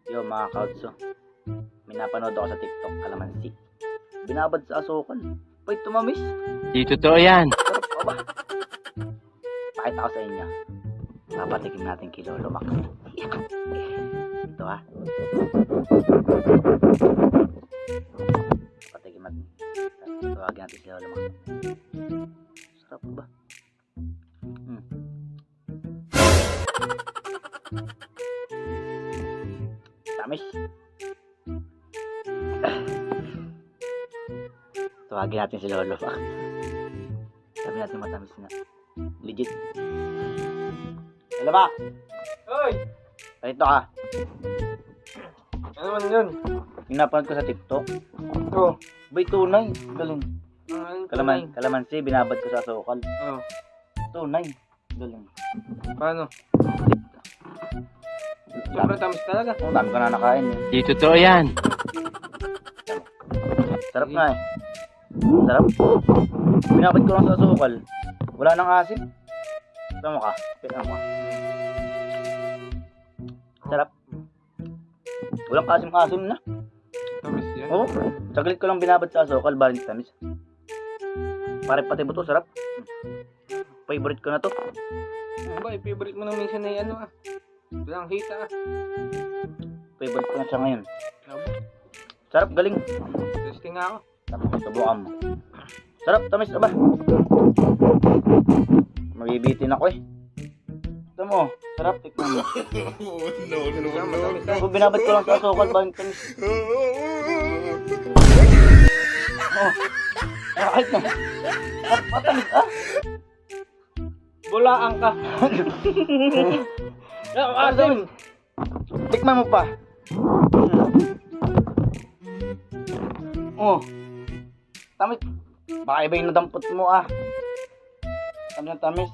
Yo mga kautso, may napanood ako sa TikTok, kalamansi. Binabad sa asukal. Pwede tumamis. Di totoo yan. Sarap pa ba? Pakita ko sa inyo. Papatikim natin kay Lolo Mac. Ito ha. Patikim natin. Tawagin natin si Lolo Mac. Sarap ba? Tamis. Tawagin natin si Lolo Mac. Sabi natin matamis na. Legit. Lolo Mac! Hoy! Ito ka. Ano naman yun? Yung napanood ko sa TikTok. Oh. Bay tunay. Galing. Kalamay. Kalamansi, binabad ko sa asukal. Oh. Tunay. Galing. Paano? Sobrang tamis talaga. Ang dami ko na nakain eh. Di totoo yan. Sarap nga eh. Sarap. Binabad ko lang sa asukal. Wala nang asin. Tama ka. Tignan mo ka. Sarap. Walang kasim-kasim na. Tamis yan. Oo. Saglit ko lang binabad sa asukal. Baling tamis. Pare pati mo to. Sarap. Favorite ko na to. Ano ba? I-favorite mo nang minsan na ano ah. Walang hita ah. Favorite ko na siya ngayon. Ano? Sarap. Galing. Testing nga ako. Tapos subukan mo. Sarap. Tamis. Aba. Mabibitin ako eh. Ito mo. Sarap. Tikman mo. Matamis ah. Kung binabad ko lang sa asukal. Baling tamis. Oh. Kahit na. Sarap. Matamis ah. Bulaan ka. Asim. Tikman mo pa. Oh. Tamis. Baka iba yung nadampot mo ah. Ano yung tamis?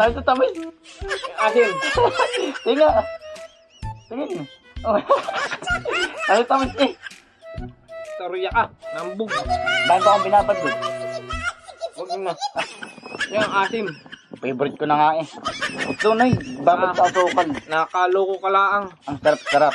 Tamis na tamis. Asim. Tingnan. Tingnan. Oh. Tamis tamis eh. Taruya ka. Nambog. Dahil ko ang binabad doon. Huwag na. Yan, asim. Favorite ko na nga eh. Tunay. Babad sa asukal. Nakaloko ka laang. Ang sarap-sarap.